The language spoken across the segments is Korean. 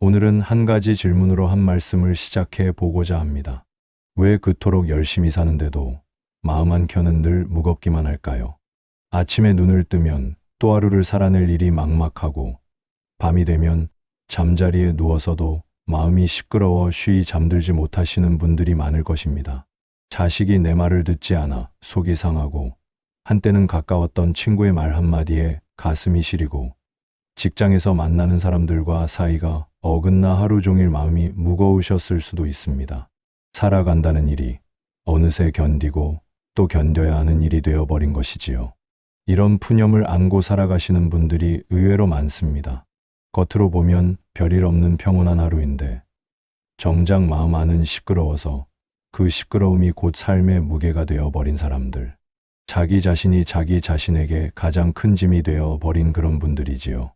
오늘은 한 가지 질문으로 한 말씀을 시작해 보고자 합니다. 왜 그토록 열심히 사는데도 마음 한켠은 늘 무겁기만 할까요? 아침에 눈을 뜨면 또 하루를 살아낼 일이 막막하고, 밤이 되면 잠자리에 누워서도 마음이 시끄러워 쉬이 잠들지 못하시는 분들이 많을 것입니다. 자식이 내 말을 듣지 않아 속이 상하고, 한때는 가까웠던 친구의 말 한마디에 가슴이 시리고, 직장에서 만나는 사람들과 사이가 어긋나 하루 종일 마음이 무거우셨을 수도 있습니다. 살아간다는 일이 어느새 견디고 또 견뎌야 하는 일이 되어버린 것이지요. 이런 푸념을 안고 살아가시는 분들이 의외로 많습니다. 겉으로 보면 별일 없는 평온한 하루인데, 정작 마음 안은 시끄러워서 그 시끄러움이 곧 삶의 무게가 되어버린 사람들. 자기 자신이 자기 자신에게 가장 큰 짐이 되어버린 그런 분들이지요.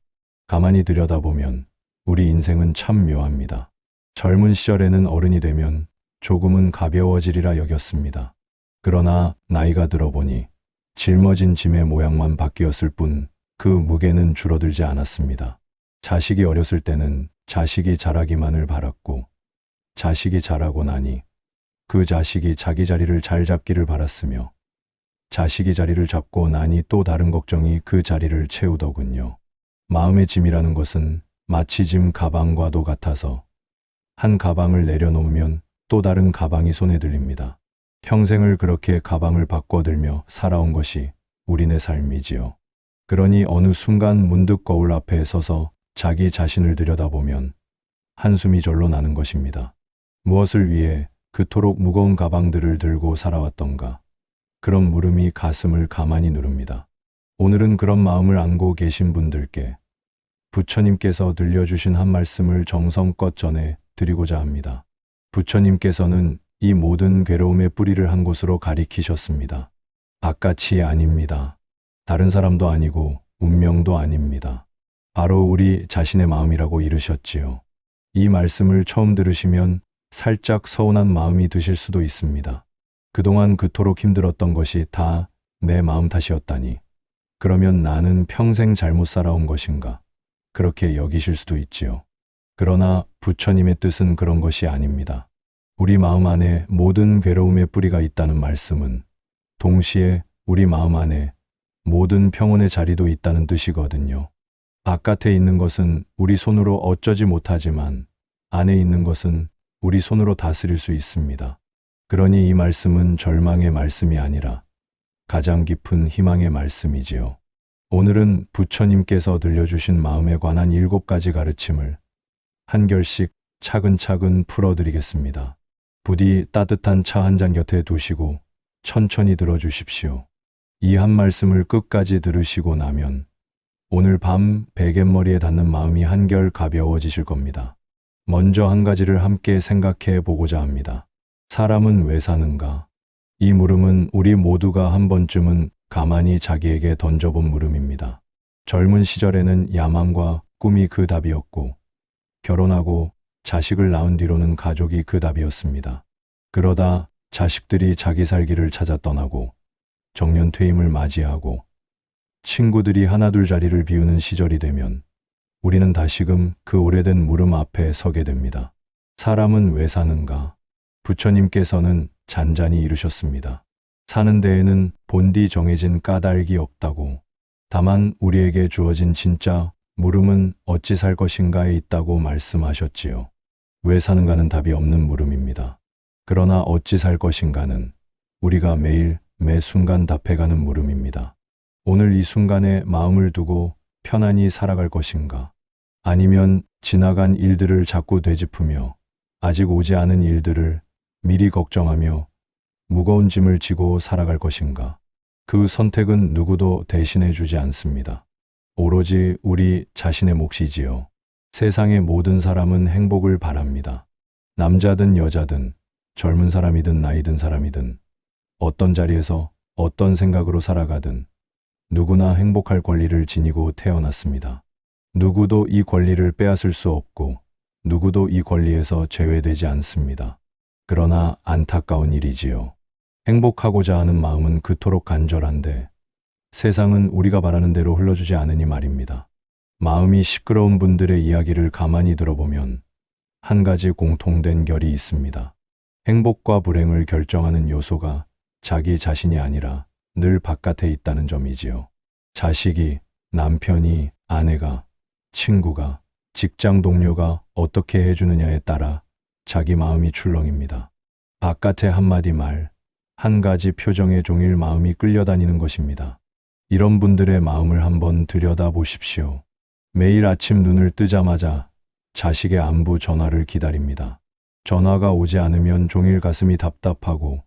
가만히 들여다보면 우리 인생은 참 묘합니다. 젊은 시절에는 어른이 되면 조금은 가벼워지리라 여겼습니다. 그러나 나이가 들어보니 짊어진 짐의 모양만 바뀌었을 뿐 그 무게는 줄어들지 않았습니다. 자식이 어렸을 때는 자식이 자라기만을 바랐고, 자식이 자라고 나니 그 자식이 자기 자리를 잘 잡기를 바랐으며, 자식이 자리를 잡고 나니 또 다른 걱정이 그 자리를 채우더군요. 마음의 짐이라는 것은 마치 짐 가방과도 같아서 한 가방을 내려놓으면 또 다른 가방이 손에 들립니다. 평생을 그렇게 가방을 바꿔들며 살아온 것이 우리네 삶이지요. 그러니 어느 순간 문득 거울 앞에 서서 자기 자신을 들여다보면 한숨이 절로 나는 것입니다. 무엇을 위해 그토록 무거운 가방들을 들고 살아왔던가? 그런 물음이 가슴을 가만히 누릅니다. 오늘은 그런 마음을 안고 계신 분들께 부처님께서 들려주신 한 말씀을 정성껏 전해 드리고자 합니다. 부처님께서는 이 모든 괴로움의 뿌리를 한 곳으로 가리키셨습니다. 바깥이 아닙니다. 다른 사람도 아니고 운명도 아닙니다. 바로 우리 자신의 마음이라고 이르셨지요. 이 말씀을 처음 들으시면 살짝 서운한 마음이 드실 수도 있습니다. 그동안 그토록 힘들었던 것이 다 내 마음 탓이었다니. 그러면 나는 평생 잘못 살아온 것인가? 그렇게 여기실 수도 있지요. 그러나 부처님의 뜻은 그런 것이 아닙니다. 우리 마음 안에 모든 괴로움의 뿌리가 있다는 말씀은 동시에 우리 마음 안에 모든 평온의 자리도 있다는 뜻이거든요. 바깥에 있는 것은 우리 손으로 어쩌지 못하지만 안에 있는 것은 우리 손으로 다스릴 수 있습니다. 그러니 이 말씀은 절망의 말씀이 아니라 가장 깊은 희망의 말씀이지요. 오늘은 부처님께서 들려주신 마음에 관한 7가지 가르침을 한결씩 차근차근 풀어드리겠습니다. 부디 따뜻한 차 한 잔 곁에 두시고 천천히 들어주십시오. 이 한 말씀을 끝까지 들으시고 나면 오늘 밤 베갯머리에 닿는 마음이 한결 가벼워지실 겁니다. 먼저 한 가지를 함께 생각해 보고자 합니다. 사람은 왜 사는가? 이 물음은 우리 모두가 한 번쯤은 가만히 자기에게 던져본 물음입니다. 젊은 시절에는 야망과 꿈이 그 답이었고, 결혼하고 자식을 낳은 뒤로는 가족이 그 답이었습니다. 그러다 자식들이 자기 살기를 찾아 떠나고 정년 퇴임을 맞이하고 친구들이 하나둘 자리를 비우는 시절이 되면 우리는 다시금 그 오래된 물음 앞에 서게 됩니다. 사람은 왜 사는가? 부처님께서는 잔잔히 이르셨습니다. 사는 데에는 본디 정해진 까닭이 없다고. 다만 우리에게 주어진 진짜 물음은 어찌 살 것인가에 있다고 말씀하셨지요. 왜 사는가는 답이 없는 물음입니다. 그러나 어찌 살 것인가는 우리가 매일 매 순간 답해가는 물음입니다. 오늘 이 순간에 마음을 두고 편안히 살아갈 것인가? 아니면 지나간 일들을 자꾸 되짚으며 아직 오지 않은 일들을 미리 걱정하며 무거운 짐을 지고 살아갈 것인가? 그 선택은 누구도 대신해 주지 않습니다. 오로지 우리 자신의 몫이지요. 세상의 모든 사람은 행복을 바랍니다. 남자든 여자든 젊은 사람이든 나이 든 사람이든 어떤 자리에서 어떤 생각으로 살아가든 누구나 행복할 권리를 지니고 태어났습니다. 누구도 이 권리를 빼앗을 수 없고 누구도 이 권리에서 제외되지 않습니다. 그러나 안타까운 일이지요. 행복하고자 하는 마음은 그토록 간절한데 세상은 우리가 바라는 대로 흘러주지 않으니 말입니다. 마음이 시끄러운 분들의 이야기를 가만히 들어보면 한 가지 공통된 결이 있습니다. 행복과 불행을 결정하는 요소가 자기 자신이 아니라 늘 바깥에 있다는 점이지요. 자식이, 남편이, 아내가, 친구가, 직장 동료가 어떻게 해주느냐에 따라 자기 마음이 출렁입니다. 바깥의 한마디 말, 한 가지 표정에 종일 마음이 끌려다니는 것입니다. 이런 분들의 마음을 한번 들여다보십시오. 매일 아침 눈을 뜨자마자 자식의 안부 전화를 기다립니다. 전화가 오지 않으면 종일 가슴이 답답하고,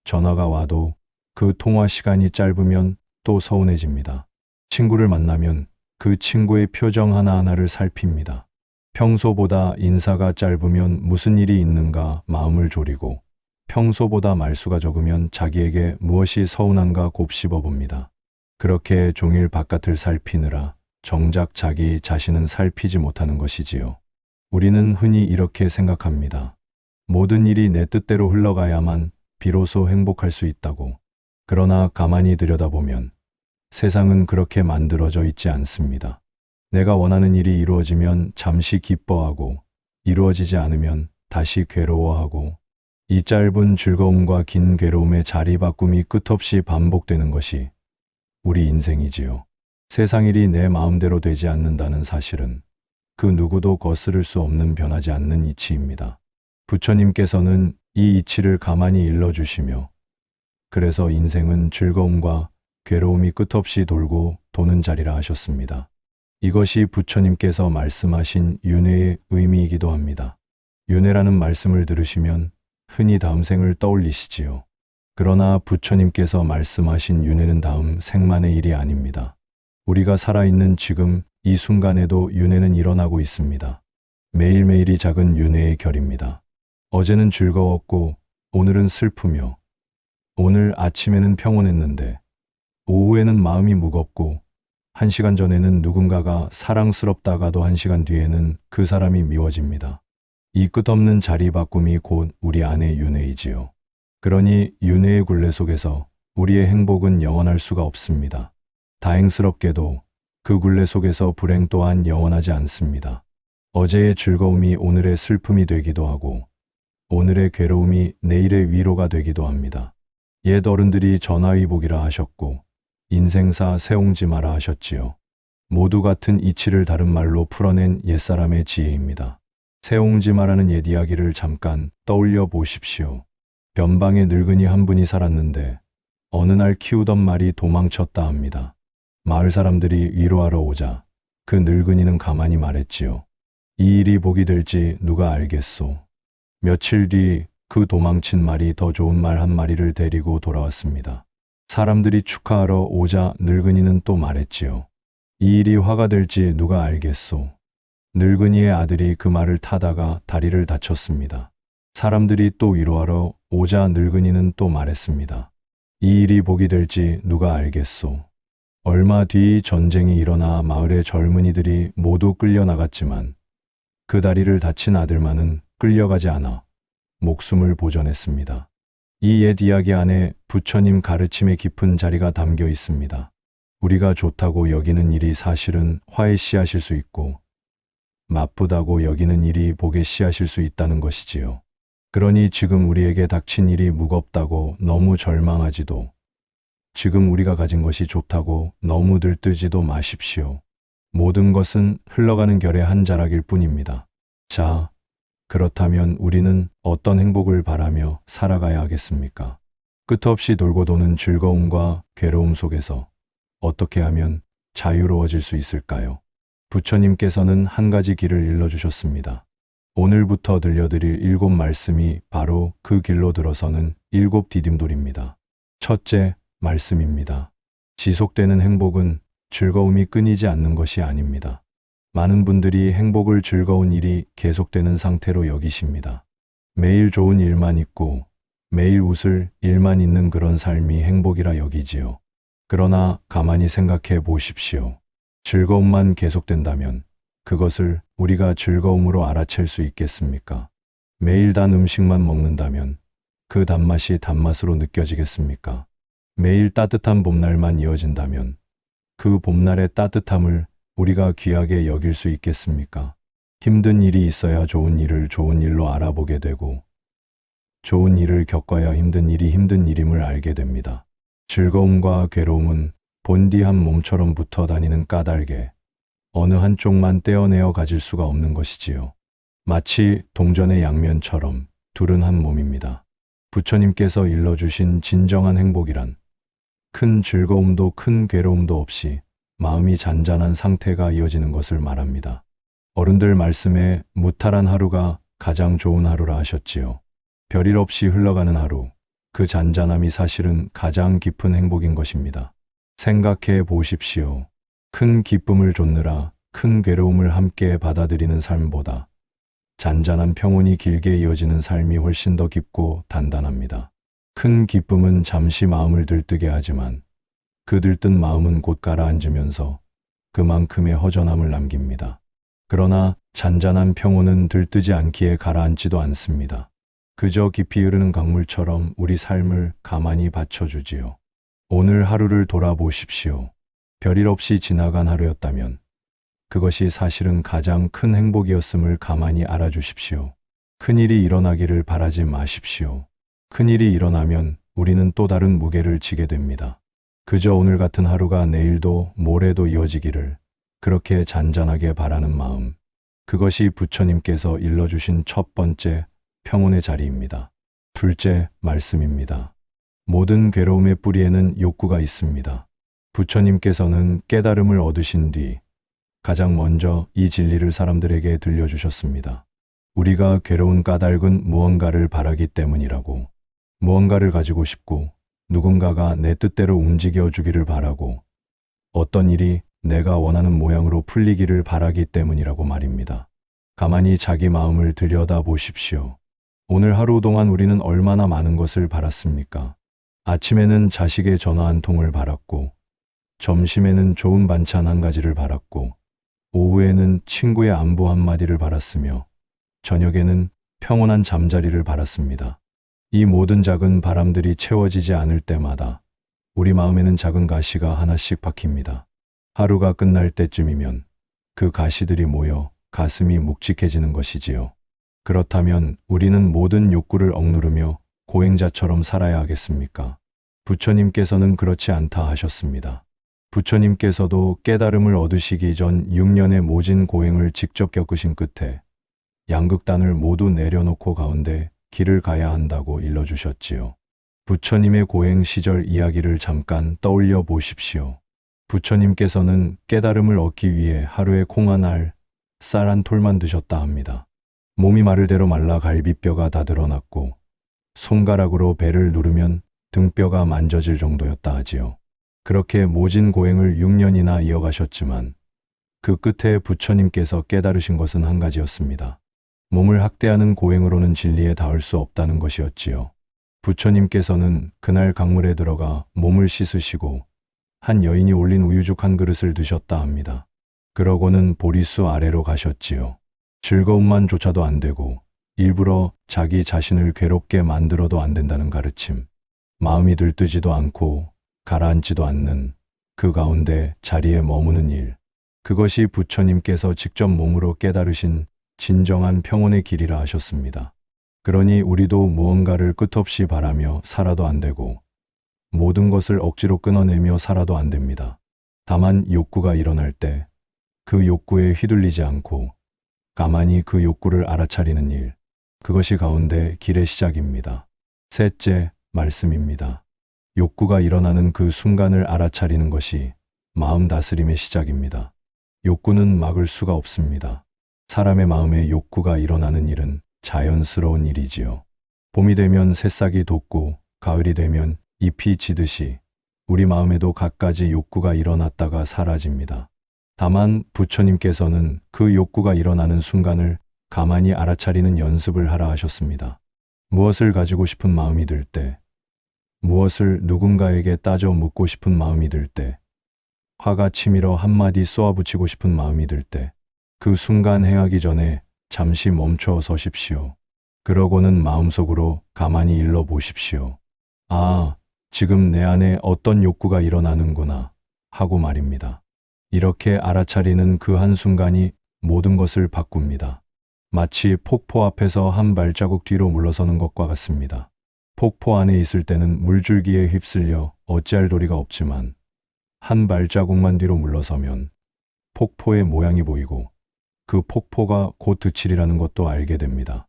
전화가 와도 그 통화 시간이 짧으면 또 서운해집니다. 친구를 만나면 그 친구의 표정 하나하나를 살핍니다. 평소보다 인사가 짧으면 무슨 일이 있는가 마음을 졸이고, 평소보다 말수가 적으면 자기에게 무엇이 서운한가 곱씹어 봅니다. 그렇게 종일 바깥을 살피느라 정작 자기 자신은 살피지 못하는 것이지요. 우리는 흔히 이렇게 생각합니다. 모든 일이 내 뜻대로 흘러가야만 비로소 행복할 수 있다고. 그러나 가만히 들여다보면 세상은 그렇게 만들어져 있지 않습니다. 내가 원하는 일이 이루어지면 잠시 기뻐하고, 이루어지지 않으면 다시 괴로워하고, 이 짧은 즐거움과 긴 괴로움의 자리바꿈이 끝없이 반복되는 것이 우리 인생이지요. 세상 일이 내 마음대로 되지 않는다는 사실은 그 누구도 거스를 수 없는 변하지 않는 이치입니다. 부처님께서는 이 이치를 가만히 일러주시며, 그래서 인생은 즐거움과 괴로움이 끝없이 돌고 도는 자리라 하셨습니다. 이것이 부처님께서 말씀하신 윤회의 의미이기도 합니다. 윤회라는 말씀을 들으시면 흔히 다음 생을 떠올리시지요. 그러나 부처님께서 말씀하신 윤회는 다음 생만의 일이 아닙니다. 우리가 살아있는 지금 이 순간에도 윤회는 일어나고 있습니다. 매일매일이 작은 윤회의 결입니다. 어제는 즐거웠고 오늘은 슬프며, 오늘 아침에는 평온했는데 오후에는 마음이 무겁고, 1시간 전에는 누군가가 사랑스럽다가도 1시간 뒤에는 그 사람이 미워집니다. 이 끝없는 자리바꿈이 곧 우리 안의 윤회이지요. 그러니 윤회의 굴레 속에서 우리의 행복은 영원할 수가 없습니다. 다행스럽게도 그 굴레 속에서 불행 또한 영원하지 않습니다. 어제의 즐거움이 오늘의 슬픔이 되기도 하고, 오늘의 괴로움이 내일의 위로가 되기도 합니다. 옛 어른들이 전화위복이라 하셨고, 인생사 세옹지마라 하셨지요. 모두 같은 이치를 다른 말로 풀어낸 옛사람의 지혜입니다. 세옹지마라는 옛 이야기를 잠깐 떠올려 보십시오. 변방에 늙은이 한 분이 살았는데 어느 날 키우던 말이 도망쳤다 합니다. 마을 사람들이 위로하러 오자 그 늙은이는 가만히 말했지요. 이 일이 복이 될지 누가 알겠소. 며칠 뒤 그 도망친 말이 더 좋은 말 한 마리를 데리고 돌아왔습니다. 사람들이 축하하러 오자 늙은이는 또 말했지요. 이 일이 화가 될지 누가 알겠소. 늙은이의 아들이 그 말을 타다가 다리를 다쳤습니다. 사람들이 또 위로하러 오자 늙은이는 또 말했습니다. 이 일이 복이 될지 누가 알겠소. 얼마 뒤 전쟁이 일어나 마을의 젊은이들이 모두 끌려나갔지만 그 다리를 다친 아들만은 끌려가지 않아 목숨을 보존했습니다. 이 옛 이야기 안에 부처님 가르침의 깊은 자리가 담겨 있습니다. 우리가 좋다고 여기는 일이 사실은 화의 씨앗일 수 있고, 나쁘다고 여기는 일이 복의 씨앗일 수 있다는 것이지요. 그러니 지금 우리에게 닥친 일이 무겁다고 너무 절망하지도, 지금 우리가 가진 것이 좋다고 너무 들뜨지도 마십시오. 모든 것은 흘러가는 결의 한 자락일 뿐입니다. 자, 그렇다면 우리는 어떤 행복을 바라며 살아가야 하겠습니까? 끝없이 돌고 도는 즐거움과 괴로움 속에서 어떻게 하면 자유로워질 수 있을까요? 부처님께서는 한 가지 길을 일러주셨습니다. 오늘부터 들려드릴 7 말씀이 바로 그 길로 들어서는 7 디딤돌입니다. 첫째 말씀입니다. 지속되는 행복은 즐거움이 끊이지 않는 것이 아닙니다. 많은 분들이 행복을 즐거운 일이 계속되는 상태로 여기십니다. 매일 좋은 일만 있고 매일 웃을 일만 있는 그런 삶이 행복이라 여기지요. 그러나 가만히 생각해 보십시오. 즐거움만 계속된다면 그것을 우리가 즐거움으로 알아챌 수 있겠습니까? 매일 단 음식만 먹는다면 그 단맛이 단맛으로 느껴지겠습니까? 매일 따뜻한 봄날만 이어진다면 그 봄날의 따뜻함을 우리가 귀하게 여길 수 있겠습니까? 힘든 일이 있어야 좋은 일을 좋은 일로 알아보게 되고, 좋은 일을 겪어야 힘든 일이 힘든 일임을 알게 됩니다. 즐거움과 괴로움은 본디한 몸처럼 붙어 다니는 까닭에 어느 한쪽만 떼어내어 가질 수가 없는 것이지요. 마치 동전의 양면처럼 둘은 한 몸입니다. 부처님께서 일러주신 진정한 행복이란 큰 즐거움도 큰 괴로움도 없이 마음이 잔잔한 상태가 이어지는 것을 말합니다. 어른들 말씀에 무탈한 하루가 가장 좋은 하루라 하셨지요. 별일 없이 흘러가는 하루, 그 잔잔함이 사실은 가장 깊은 행복인 것입니다. 생각해 보십시오. 큰 기쁨을 좇느라 큰 괴로움을 함께 받아들이는 삶보다 잔잔한 평온이 길게 이어지는 삶이 훨씬 더 깊고 단단합니다. 큰 기쁨은 잠시 마음을 들뜨게 하지만 그 들뜬 마음은 곧 가라앉으면서 그만큼의 허전함을 남깁니다. 그러나 잔잔한 평온은 들뜨지 않기에 가라앉지도 않습니다. 그저 깊이 흐르는 강물처럼 우리 삶을 가만히 받쳐주지요. 오늘 하루를 돌아보십시오. 별일 없이 지나간 하루였다면 그것이 사실은 가장 큰 행복이었음을 가만히 알아주십시오. 큰일이 일어나기를 바라지 마십시오. 큰일이 일어나면 우리는 또 다른 무게를 지게 됩니다. 그저 오늘 같은 하루가 내일도 모레도 이어지기를 그렇게 잔잔하게 바라는 마음, 그것이 부처님께서 일러주신 첫 번째 평온의 자리입니다. 둘째 말씀입니다. 모든 괴로움의 뿌리에는 욕구가 있습니다. 부처님께서는 깨달음을 얻으신 뒤 가장 먼저 이 진리를 사람들에게 들려주셨습니다. 우리가 괴로운 까닭은 무언가를 바라기 때문이라고, 무언가를 가지고 싶고 누군가가 내 뜻대로 움직여 주기를 바라고 어떤 일이 내가 원하는 모양으로 풀리기를 바라기 때문이라고 말입니다. 가만히 자기 마음을 들여다 보십시오. 오늘 하루 동안 우리는 얼마나 많은 것을 바랐습니까? 아침에는 자식의 전화 한 통을 바랐고, 점심에는 좋은 반찬 한 가지를 바랐고, 오후에는 친구의 안부 한마디를 바랐으며, 저녁에는 평온한 잠자리를 바랐습니다. 이 모든 작은 바람들이 채워지지 않을 때마다 우리 마음에는 작은 가시가 하나씩 박힙니다. 하루가 끝날 때쯤이면 그 가시들이 모여 가슴이 묵직해지는 것이지요. 그렇다면 우리는 모든 욕구를 억누르며 고행자처럼 살아야 하겠습니까? 부처님께서는 그렇지 않다 하셨습니다. 부처님께서도 깨달음을 얻으시기 전 6년의 모진 고행을 직접 겪으신 끝에 양극단을 모두 내려놓고 가운데 길을 가야 한다고 일러주셨지요. 부처님의 고행 시절 이야기를 잠깐 떠올려 보십시오. 부처님께서는 깨달음을 얻기 위해 하루에 콩 한 알, 쌀 한 톨만 드셨다 합니다. 몸이 마를 대로 말라 갈비뼈가 다 드러났고 손가락으로 배를 누르면 등뼈가 만져질 정도였다 하지요. 그렇게 모진 고행을 6년이나 이어가셨지만 그 끝에 부처님께서 깨달으신 것은 한 가지였습니다. 몸을 학대하는 고행으로는 진리에 닿을 수 없다는 것이었지요. 부처님께서는 그날 강물에 들어가 몸을 씻으시고 한 여인이 올린 우유죽 한 그릇을 드셨다 합니다. 그러고는 보리수 아래로 가셨지요. 즐거움만 조차도 안 되고 일부러 자기 자신을 괴롭게 만들어도 안 된다는 가르침. 마음이 들뜨지도 않고 가라앉지도 않는 그 가운데 자리에 머무는 일. 그것이 부처님께서 직접 몸으로 깨달으신 진정한 평온의 길이라 하셨습니다. 그러니 우리도 무언가를 끝없이 바라며 살아도 안 되고 모든 것을 억지로 끊어내며 살아도 안 됩니다. 다만 욕구가 일어날 때 그 욕구에 휘둘리지 않고 가만히 그 욕구를 알아차리는 일, 그것이 가운데 길의 시작입니다. 셋째 말씀입니다. 욕구가 일어나는 그 순간을 알아차리는 것이 마음 다스림의 시작입니다. 욕구는 막을 수가 없습니다. 사람의 마음에 욕구가 일어나는 일은 자연스러운 일이지요. 봄이 되면 새싹이 돋고 가을이 되면 잎이 지듯이 우리 마음에도 갖가지 욕구가 일어났다가 사라집니다. 다만 부처님께서는 그 욕구가 일어나는 순간을 가만히 알아차리는 연습을 하라 하셨습니다. 무엇을 가지고 싶은 마음이 들 때, 무엇을 누군가에게 따져 묻고 싶은 마음이 들 때, 화가 치밀어 한마디 쏘아붙이고 싶은 마음이 들 때, 그 순간 행하기 전에 잠시 멈춰 서십시오. 그러고는 마음속으로 가만히 일러 보십시오. 아, 지금 내 안에 어떤 욕구가 일어나는구나 하고 말입니다. 이렇게 알아차리는 그 한순간이 모든 것을 바꿉니다. 마치 폭포 앞에서 한 발자국 뒤로 물러서는 것과 같습니다. 폭포 안에 있을 때는 물줄기에 휩쓸려 어찌할 도리가 없지만 한 발자국만 뒤로 물러서면 폭포의 모양이 보이고 그 폭포가 곧 득실이라는 것도 알게 됩니다.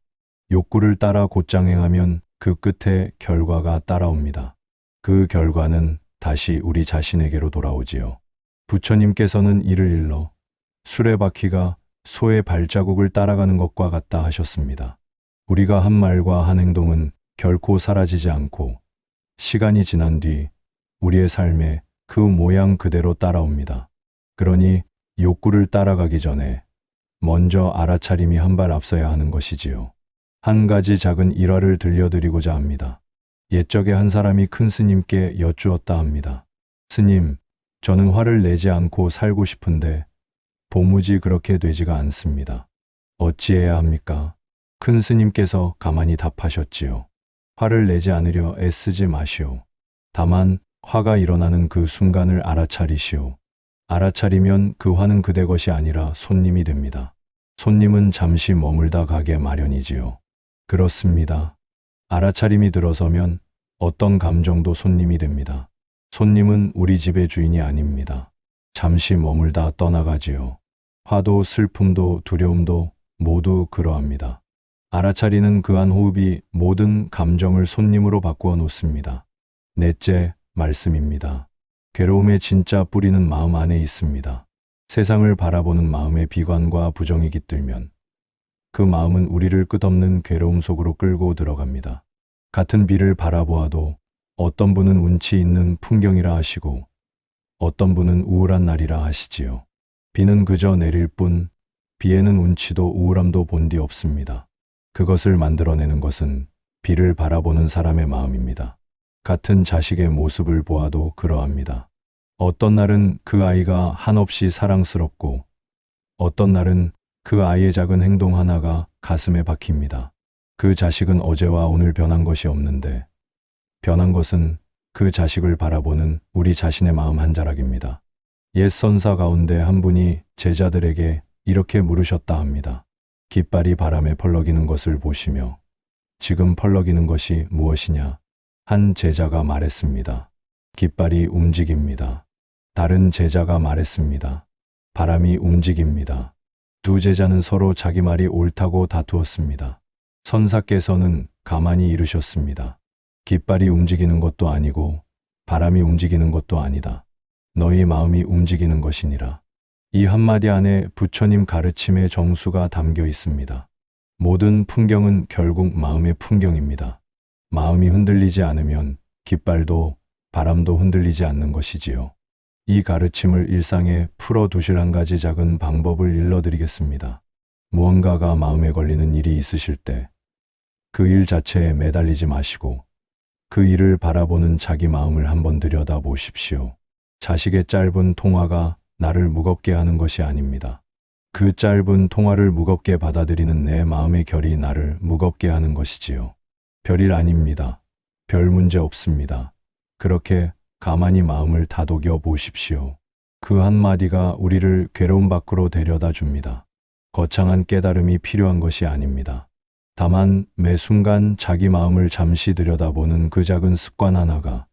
욕구를 따라 곧장 행하면 그 끝에 결과가 따라옵니다. 그 결과는 다시 우리 자신에게로 돌아오지요. 부처님께서는 이를 일러 수레바퀴가 소의 발자국을 따라가는 것과 같다 하셨습니다. 우리가 한 말과 한 행동은 결코 사라지지 않고 시간이 지난 뒤 우리의 삶에 그 모양 그대로 따라옵니다. 그러니 욕구를 따라가기 전에 먼저 알아차림이 한 발 앞서야 하는 것이지요. 한 가지 작은 일화를 들려드리고자 합니다. 옛적에 한 사람이 큰 스님께 여쭈었다 합니다. 스님, 저는 화를 내지 않고 살고 싶은데 도무지 그렇게 되지가 않습니다. 어찌해야 합니까? 큰 스님께서 가만히 답하셨지요. 화를 내지 않으려 애쓰지 마시오. 다만 화가 일어나는 그 순간을 알아차리시오. 알아차리면 그 화는 그대 것이 아니라 손님이 됩니다. 손님은 잠시 머물다 가게 마련이지요. 그렇습니다. 알아차림이 들어서면 어떤 감정도 손님이 됩니다. 손님은 우리 집의 주인이 아닙니다. 잠시 머물다 떠나가지요. 화도 슬픔도 두려움도 모두 그러합니다. 알아차리는 그 한 호흡이 모든 감정을 손님으로 바꾸어 놓습니다. 넷째 말씀입니다. 괴로움의 진짜 뿌리는 마음 안에 있습니다. 세상을 바라보는 마음의 비관과 부정이 깃들면 그 마음은 우리를 끝없는 괴로움 속으로 끌고 들어갑니다. 같은 비를 바라보아도 어떤 분은 운치 있는 풍경이라 하시고 어떤 분은 우울한 날이라 하시지요. 비는 그저 내릴 뿐 비에는 운치도 우울함도 본디 없습니다. 그것을 만들어내는 것은 비를 바라보는 사람의 마음입니다. 같은 자식의 모습을 보아도 그러합니다. 어떤 날은 그 아이가 한없이 사랑스럽고 어떤 날은 그 아이의 작은 행동 하나가 가슴에 박힙니다. 그 자식은 어제와 오늘 변한 것이 없는데 변한 것은 그 자식을 바라보는 우리 자신의 마음 한 자락입니다. 옛 선사 가운데 한 분이 제자들에게 이렇게 물으셨다 합니다. 깃발이 바람에 펄럭이는 것을 보시며 지금 펄럭이는 것이 무엇이냐? 한 제자가 말했습니다. 깃발이 움직입니다. 다른 제자가 말했습니다. 바람이 움직입니다. 두 제자는 서로 자기 말이 옳다고 다투었습니다. 선사께서는 가만히 이르셨습니다. 깃발이 움직이는 것도 아니고 바람이 움직이는 것도 아니다. 너희 마음이 움직이는 것이니라. 이 한마디 안에 부처님 가르침의 정수가 담겨 있습니다. 모든 풍경은 결국 마음의 풍경입니다. 마음이 흔들리지 않으면 깃발도 바람도 흔들리지 않는 것이지요. 이 가르침을 일상에 풀어두실 한 가지 작은 방법을 일러드리겠습니다. 무언가가 마음에 걸리는 일이 있으실 때 그 일 자체에 매달리지 마시고 그 일을 바라보는 자기 마음을 한번 들여다보십시오. 자식의 짧은 통화가 나를 무겁게 하는 것이 아닙니다. 그 짧은 통화를 무겁게 받아들이는 내 마음의 결이 나를 무겁게 하는 것이지요. 별일 아닙니다. 별 문제 없습니다. 그렇게 가만히 마음을 다독여 보십시오. 그 한마디가 우리를 괴로움 밖으로 데려다 줍니다. 거창한 깨달음이 필요한 것이 아닙니다. 다만 매 순간 자기 마음을 잠시 들여다보는 그 작은 습관 하나가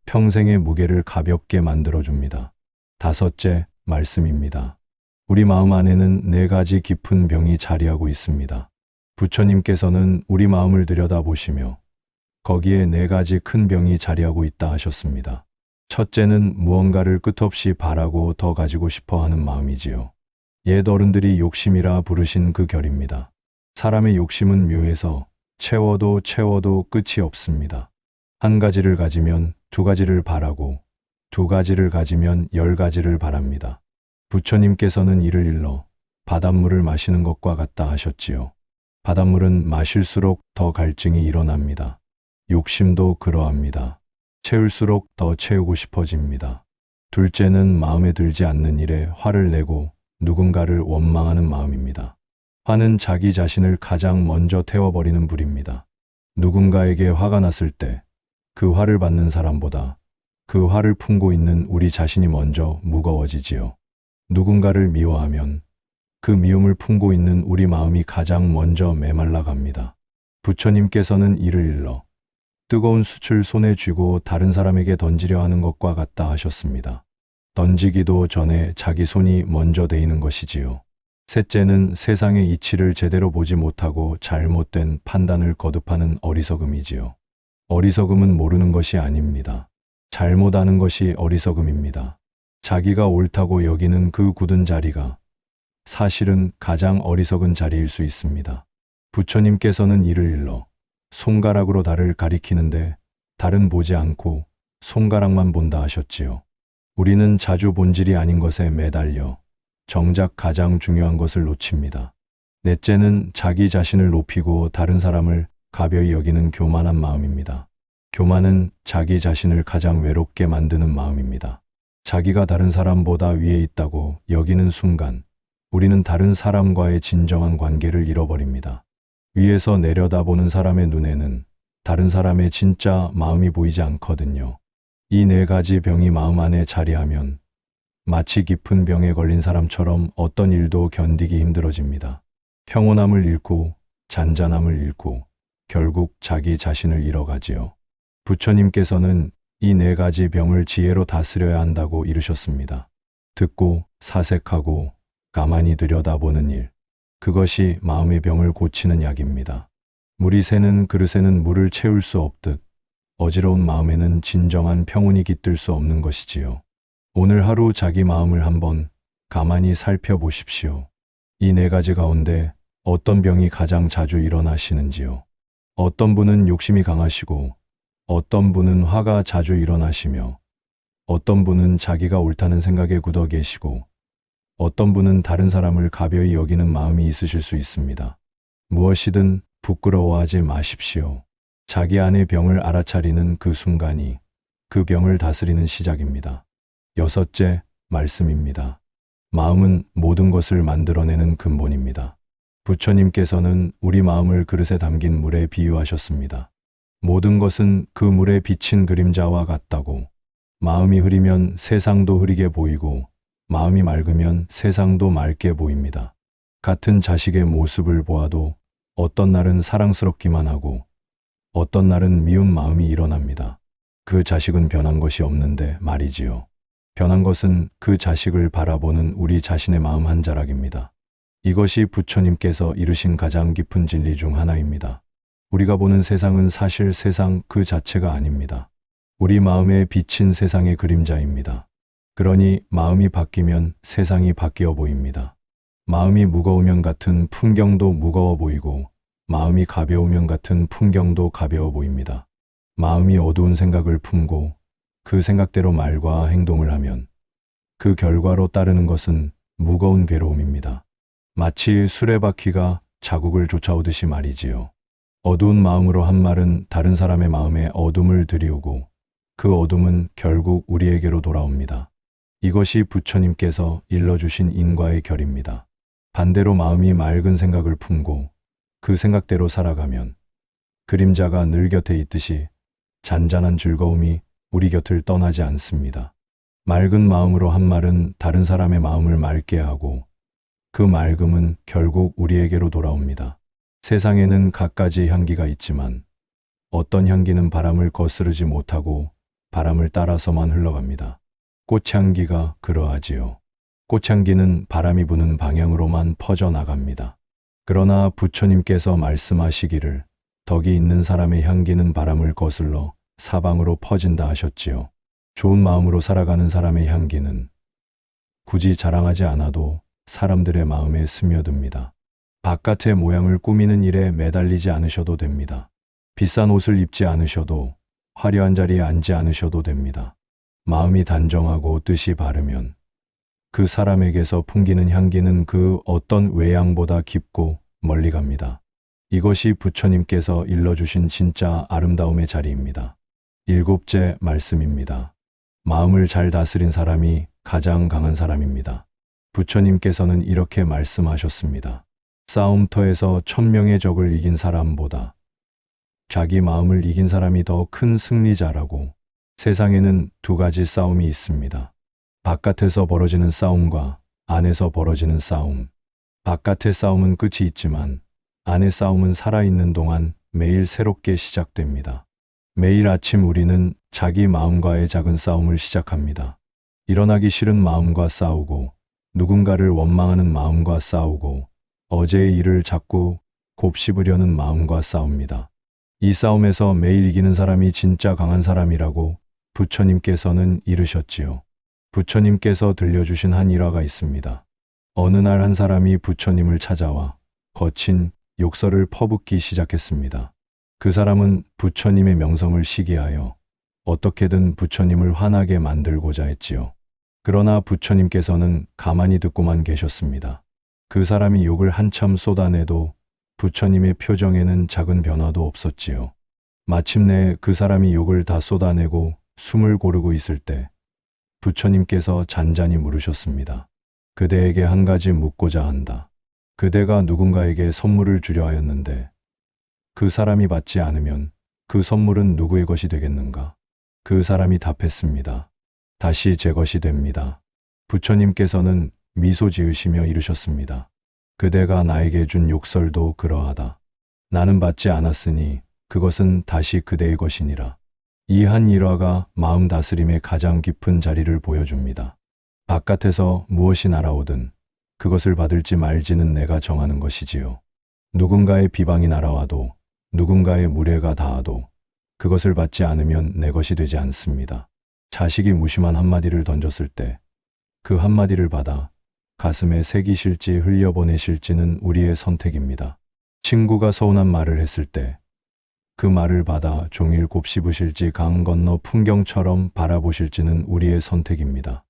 평생의 무게를 가볍게 만들어줍니다. 다섯째 말씀입니다. 우리 마음 안에는 네 가지 깊은 병이 자리하고 있습니다. 부처님께서는 우리 마음을 들여다보시며 거기에 네 가지 큰 병이 자리하고 있다 하셨습니다. 첫째는 무언가를 끝없이 바라고 더 가지고 싶어 하는 마음이지요. 옛 어른들이 욕심이라 부르신 그 결입니다. 사람의 욕심은 묘해서 채워도 끝이 없습니다. 한 가지를 가지면 두 가지를 바라고 두 가지를 가지면 10가지를 바랍니다. 부처님께서는 이를 일러 바닷물을 마시는 것과 같다 하셨지요. 바닷물은 마실수록 더 갈증이 일어납니다. 욕심도 그러합니다. 채울수록 더 채우고 싶어집니다. 둘째는 마음에 들지 않는 일에 화를 내고 누군가를 원망하는 마음입니다. 화는 자기 자신을 가장 먼저 태워버리는 불입니다. 누군가에게 화가 났을 때 그 화를 받는 사람보다 그 화를 품고 있는 우리 자신이 먼저 무거워지지요. 누군가를 미워하면 그 미움을 품고 있는 우리 마음이 가장 먼저 메말라 갑니다. 부처님께서는 이를 일러 뜨거운 숯을 손에 쥐고 다른 사람에게 던지려 하는 것과 같다 하셨습니다. 던지기도 전에 자기 손이 먼저 데이는 것이지요. 셋째는 세상의 이치를 제대로 보지 못하고 잘못된 판단을 거듭하는 어리석음이지요. 어리석음은 모르는 것이 아닙니다. 잘못하는 것이 어리석음입니다. 자기가 옳다고 여기는 그 굳은 자리가 사실은 가장 어리석은 자리일 수 있습니다. 부처님께서는 이를 일러 손가락으로 달을 가리키는데 달은 보지 않고 손가락만 본다 하셨지요. 우리는 자주 본질이 아닌 것에 매달려 정작 가장 중요한 것을 놓칩니다. 넷째는 자기 자신을 높이고 다른 사람을 가벼이 여기는 교만한 마음입니다. 교만은 자기 자신을 가장 외롭게 만드는 마음입니다. 자기가 다른 사람보다 위에 있다고 여기는 순간 우리는 다른 사람과의 진정한 관계를 잃어버립니다. 위에서 내려다보는 사람의 눈에는 다른 사람의 진짜 마음이 보이지 않거든요. 이 네 가지 병이 마음 안에 자리하면 마치 깊은 병에 걸린 사람처럼 어떤 일도 견디기 힘들어집니다. 평온함을 잃고 잔잔함을 잃고 결국 자기 자신을 잃어가지요. 부처님께서는 이 네 가지 병을 지혜로 다스려야 한다고 이르셨습니다. 듣고 사색하고 가만히 들여다보는 일. 그것이 마음의 병을 고치는 약입니다. 물이 새는 그릇에는 물을 채울 수 없듯 어지러운 마음에는 진정한 평온이 깃들 수 없는 것이지요. 오늘 하루 자기 마음을 한번 가만히 살펴보십시오. 이 네 가지 가운데 어떤 병이 가장 자주 일어나시는지요? 어떤 분은 욕심이 강하시고 어떤 분은 화가 자주 일어나시며 어떤 분은 자기가 옳다는 생각에 굳어 계시고 어떤 분은 다른 사람을 가벼이 여기는 마음이 있으실 수 있습니다. 무엇이든 부끄러워하지 마십시오. 자기 안의 병을 알아차리는 그 순간이 그 병을 다스리는 시작입니다. 여섯째 말씀입니다. 마음은 모든 것을 만들어내는 근본입니다. 부처님께서는 우리 마음을 그릇에 담긴 물에 비유하셨습니다. 모든 것은 그 물에 비친 그림자와 같다고. 마음이 흐리면 세상도 흐리게 보이고 마음이 맑으면 세상도 맑게 보입니다. 같은 자식의 모습을 보아도 어떤 날은 사랑스럽기만 하고 어떤 날은 미운 마음이 일어납니다. 그 자식은 변한 것이 없는데 말이지요. 변한 것은 그 자식을 바라보는 우리 자신의 마음 한 자락입니다. 이것이 부처님께서 이르신 가장 깊은 진리 중 하나입니다. 우리가 보는 세상은 사실 세상 그 자체가 아닙니다. 우리 마음에 비친 세상의 그림자입니다. 그러니 마음이 바뀌면 세상이 바뀌어 보입니다. 마음이 무거우면 같은 풍경도 무거워 보이고 마음이 가벼우면 같은 풍경도 가벼워 보입니다. 마음이 어두운 생각을 품고 그 생각대로 말과 행동을 하면 그 결과로 따르는 것은 무거운 괴로움입니다. 마치 수레바퀴가 자국을 쫓아오듯이 말이지요. 어두운 마음으로 한 말은 다른 사람의 마음에 어둠을 들이우고 그 어둠은 결국 우리에게로 돌아옵니다. 이것이 부처님께서 일러주신 인과의 결입니다. 반대로 마음이 맑은 생각을 품고 그 생각대로 살아가면 그림자가 늘 곁에 있듯이 잔잔한 즐거움이 우리 곁을 떠나지 않습니다. 맑은 마음으로 한 말은 다른 사람의 마음을 맑게 하고 그 맑음은 결국 우리에게로 돌아옵니다. 세상에는 갖가지 향기가 있지만 어떤 향기는 바람을 거스르지 못하고 바람을 따라서만 흘러갑니다. 꽃향기가 그러하지요. 꽃향기는 바람이 부는 방향으로만 퍼져나갑니다. 그러나 부처님께서 말씀하시기를 덕이 있는 사람의 향기는 바람을 거슬러 사방으로 퍼진다 하셨지요. 좋은 마음으로 살아가는 사람의 향기는 굳이 자랑하지 않아도 사람들의 마음에 스며듭니다. 바깥의 모양을 꾸미는 일에 매달리지 않으셔도 됩니다. 비싼 옷을 입지 않으셔도 화려한 자리에 앉지 않으셔도 됩니다. 마음이 단정하고 뜻이 바르면 그 사람에게서 풍기는 향기는 그 어떤 외양보다 깊고 멀리 갑니다. 이것이 부처님께서 일러주신 진짜 아름다움의 자리입니다. 일곱째 말씀입니다. 마음을 잘 다스린 사람이 가장 강한 사람입니다. 부처님께서는 이렇게 말씀하셨습니다. 싸움터에서 1000명의 적을 이긴 사람보다 자기 마음을 이긴 사람이 더 큰 승리자라고. 세상에는 두 가지 싸움이 있습니다. 바깥에서 벌어지는 싸움과 안에서 벌어지는 싸움. 바깥의 싸움은 끝이 있지만 안의 싸움은 살아있는 동안 매일 새롭게 시작됩니다. 매일 아침 우리는 자기 마음과의 작은 싸움을 시작합니다. 일어나기 싫은 마음과 싸우고, 누군가를 원망하는 마음과 싸우고, 어제의 일을 자꾸 곱씹으려는 마음과 싸웁니다. 이 싸움에서 매일 이기는 사람이 진짜 강한 사람이라고 부처님께서는 이르셨지요. 부처님께서 들려주신 한 일화가 있습니다. 어느 날 한 사람이 부처님을 찾아와 거친 욕설을 퍼붓기 시작했습니다. 그 사람은 부처님의 명성을 시기하여 어떻게든 부처님을 화나게 만들고자 했지요. 그러나 부처님께서는 가만히 듣고만 계셨습니다. 그 사람이 욕을 한참 쏟아내도 부처님의 표정에는 작은 변화도 없었지요. 마침내 그 사람이 욕을 다 쏟아내고 숨을 고르고 있을 때 부처님께서 잔잔히 물으셨습니다. 그대에게 한 가지 묻고자 한다. 그대가 누군가에게 선물을 주려 하였는데 그 사람이 받지 않으면 그 선물은 누구의 것이 되겠는가? 그 사람이 답했습니다. 다시 제 것이 됩니다. 부처님께서는 미소 지으시며 이르셨습니다. 그대가 나에게 준 욕설도 그러하다. 나는 받지 않았으니 그것은 다시 그대의 것이니라. 이 한 일화가 마음 다스림의 가장 깊은 자리를 보여줍니다. 바깥에서 무엇이 날아오든 그것을 받을지 말지는 내가 정하는 것이지요. 누군가의 비방이 날아와도 누군가의 무례가 닿아도 그것을 받지 않으면 내 것이 되지 않습니다. 자식이 무심한 한마디를 던졌을 때 그 한마디를 받아 가슴에 새기실지 흘려보내실지는 우리의 선택입니다. 친구가 서운한 말을 했을 때 그 말을 받아 종일 곱씹으실지 강 건너 풍경처럼 바라보실지는 우리의 선택입니다.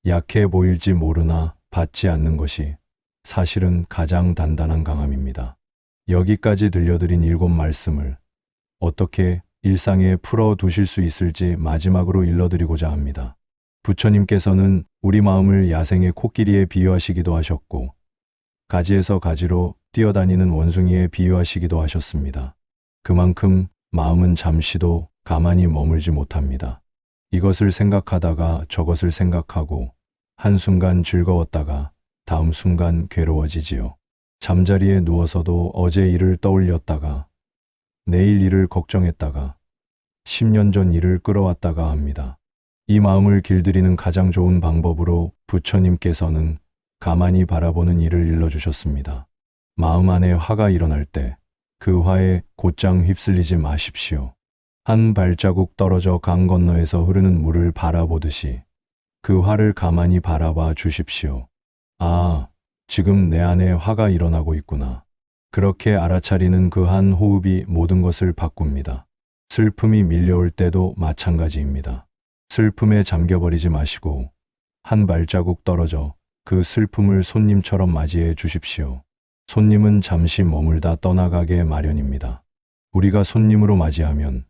약해 보일지 모르나 받지 않는 것이 사실은 가장 단단한 강함입니다. 여기까지 들려드린 7말씀을 어떻게 일상에 풀어두실 수 있을지 마지막으로 일러드리고자 합니다. 부처님께서는 우리 마음을 야생의 코끼리에 비유하시기도 하셨고 가지에서 가지로 뛰어다니는 원숭이에 비유하시기도 하셨습니다. 그만큼 마음은 잠시도 가만히 머물지 못합니다. 이것을 생각하다가 저것을 생각하고 한순간 즐거웠다가 다음 순간 괴로워지지요. 잠자리에 누워서도 어제 일을 떠올렸다가 내일 일을 걱정했다가 10년 전 일을 끌어왔다가 합니다. 이 마음을 길들이는 가장 좋은 방법으로 부처님께서는 가만히 바라보는 일을 일러주셨습니다. 마음 안에 화가 일어날 때 그 화에 곧장 휩쓸리지 마십시오. 한 발자국 떨어져 강 건너에서 흐르는 물을 바라보듯이 그 화를 가만히 바라봐 주십시오. 아, 지금 내 안에 화가 일어나고 있구나. 그렇게 알아차리는 그 한 호흡이 모든 것을 바꿉니다. 슬픔이 밀려올 때도 마찬가지입니다. 슬픔에 잠겨버리지 마시고 한 발자국 떨어져 그 슬픔을 손님처럼 맞이해 주십시오. 손님은 잠시 머물다 떠나가게 마련입니다. 우리가 손님으로 맞이하면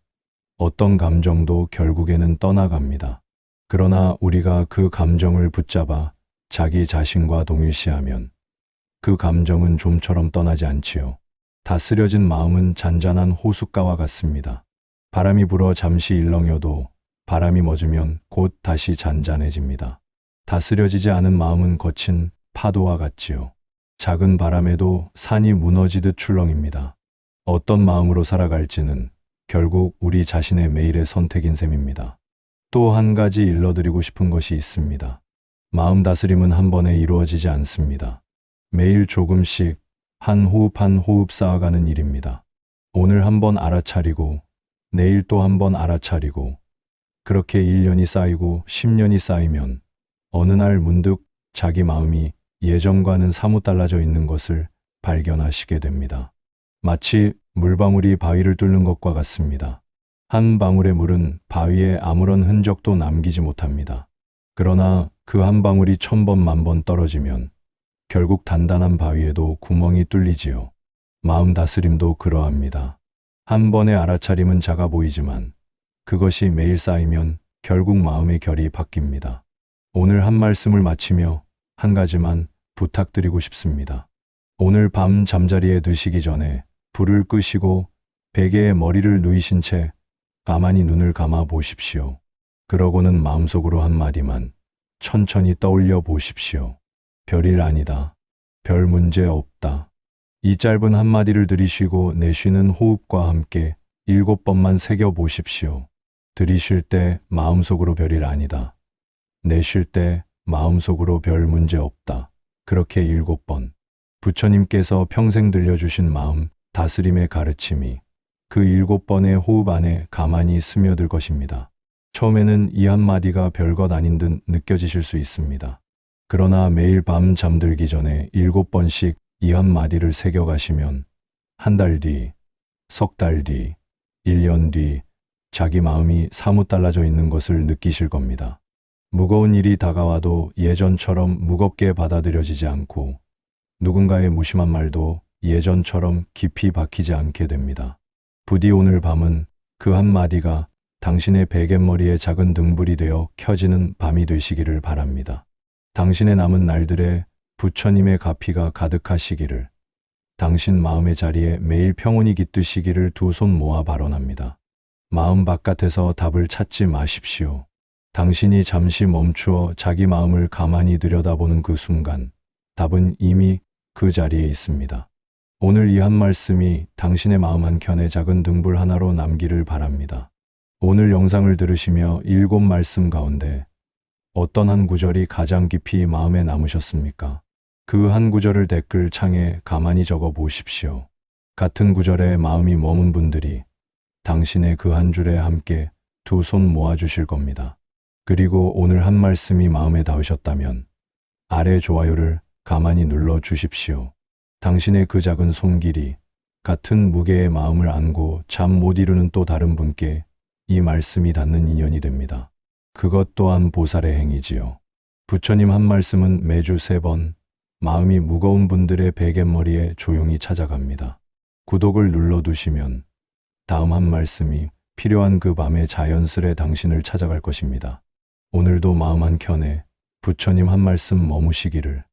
어떤 감정도 결국에는 떠나갑니다. 그러나 우리가 그 감정을 붙잡아 자기 자신과 동일시하면 그 감정은 좀처럼 떠나지 않지요. 다스려진 마음은 잔잔한 호숫가와 같습니다. 바람이 불어 잠시 일렁여도 바람이 멎으면 곧 다시 잔잔해집니다. 다스려지지 않은 마음은 거친 파도와 같지요. 작은 바람에도 산이 무너지듯 출렁입니다. 어떤 마음으로 살아갈지는 결국 우리 자신의 매일의 선택인 셈입니다. 또 한 가지 일러드리고 싶은 것이 있습니다. 마음 다스림은 한 번에 이루어지지 않습니다. 매일 조금씩 한 호흡 한 호흡 쌓아가는 일입니다. 오늘 한 번 알아차리고 내일 또 한 번 알아차리고 그렇게 1년이 쌓이고 10년이 쌓이면 어느 날 문득 자기 마음이 예전과는 사뭇 달라져 있는 것을 발견하시게 됩니다. 마치 물방울이 바위를 뚫는 것과 같습니다. 한 방울의 물은 바위에 아무런 흔적도 남기지 못합니다. 그러나 그 한 방울이 1000번, 10,000번 떨어지면 결국 단단한 바위에도 구멍이 뚫리지요. 마음 다스림도 그러합니다. 한 번의 알아차림은 작아 보이지만 그것이 매일 쌓이면 결국 마음의 결이 바뀝니다. 오늘 한 말씀을 마치며 한 가지만 부탁드리고 싶습니다. 오늘 밤 잠자리에 드시기 전에 불을 끄시고 베개에 머리를 누이신 채 가만히 눈을 감아 보십시오. 그러고는 마음속으로 한마디만 천천히 떠올려 보십시오. 별일 아니다. 별 문제 없다. 이 짧은 한마디를 들이쉬고 내쉬는 호흡과 함께 7번만 새겨보십시오. 들이쉴 때 마음속으로 별일 아니다. 내쉴 때 마음속으로 별 문제 없다. 그렇게 7번. 부처님께서 평생 들려주신 마음 다스림의 가르침이 그 7번의 호흡 안에 가만히 스며들 것입니다. 처음에는 이 한마디가 별것 아닌 듯 느껴지실 수 있습니다. 그러나 매일 밤 잠들기 전에 7번씩 이 한마디를 새겨가시면 한 달 뒤, 석 달 뒤, 1년 뒤 자기 마음이 사뭇 달라져 있는 것을 느끼실 겁니다. 무거운 일이 다가와도 예전처럼 무겁게 받아들여지지 않고 누군가의 무심한 말도 예전처럼 깊이 박히지 않게 됩니다. 부디 오늘 밤은 그 한마디가 당신의 베갯머리에 작은 등불이 되어 켜지는 밤이 되시기를 바랍니다. 당신의 남은 날들에 부처님의 가피가 가득하시기를, 당신 마음의 자리에 매일 평온이 깃드시기를 두 손 모아 발언합니다. 마음 바깥에서 답을 찾지 마십시오. 당신이 잠시 멈추어 자기 마음을 가만히 들여다보는 그 순간, 답은 이미 그 자리에 있습니다. 오늘 이 한 말씀이 당신의 마음 한켠에 작은 등불 하나로 남기를 바랍니다. 오늘 영상을 들으시며 7말씀 가운데 어떤 한 구절이 가장 깊이 마음에 남으셨습니까? 그 한 구절을 댓글 창에 가만히 적어 보십시오. 같은 구절에 마음이 머문 분들이 당신의 그 한 줄에 함께 두 손 모아주실 겁니다. 그리고 오늘 한 말씀이 마음에 닿으셨다면 아래 좋아요를 가만히 눌러 주십시오. 당신의 그 작은 손길이 같은 무게의 마음을 안고 잠 못 이루는 또 다른 분께 이 말씀이 닿는 인연이 됩니다. 그것 또한 보살의 행위지요. 부처님 한 말씀은 매주 3번 마음이 무거운 분들의 베갯머리에 조용히 찾아갑니다. 구독을 눌러두시면 다음 한 말씀이 필요한 그 밤에 자연스레 당신을 찾아갈 것입니다. 오늘도 마음 한켠에 부처님 한 말씀 머무시기를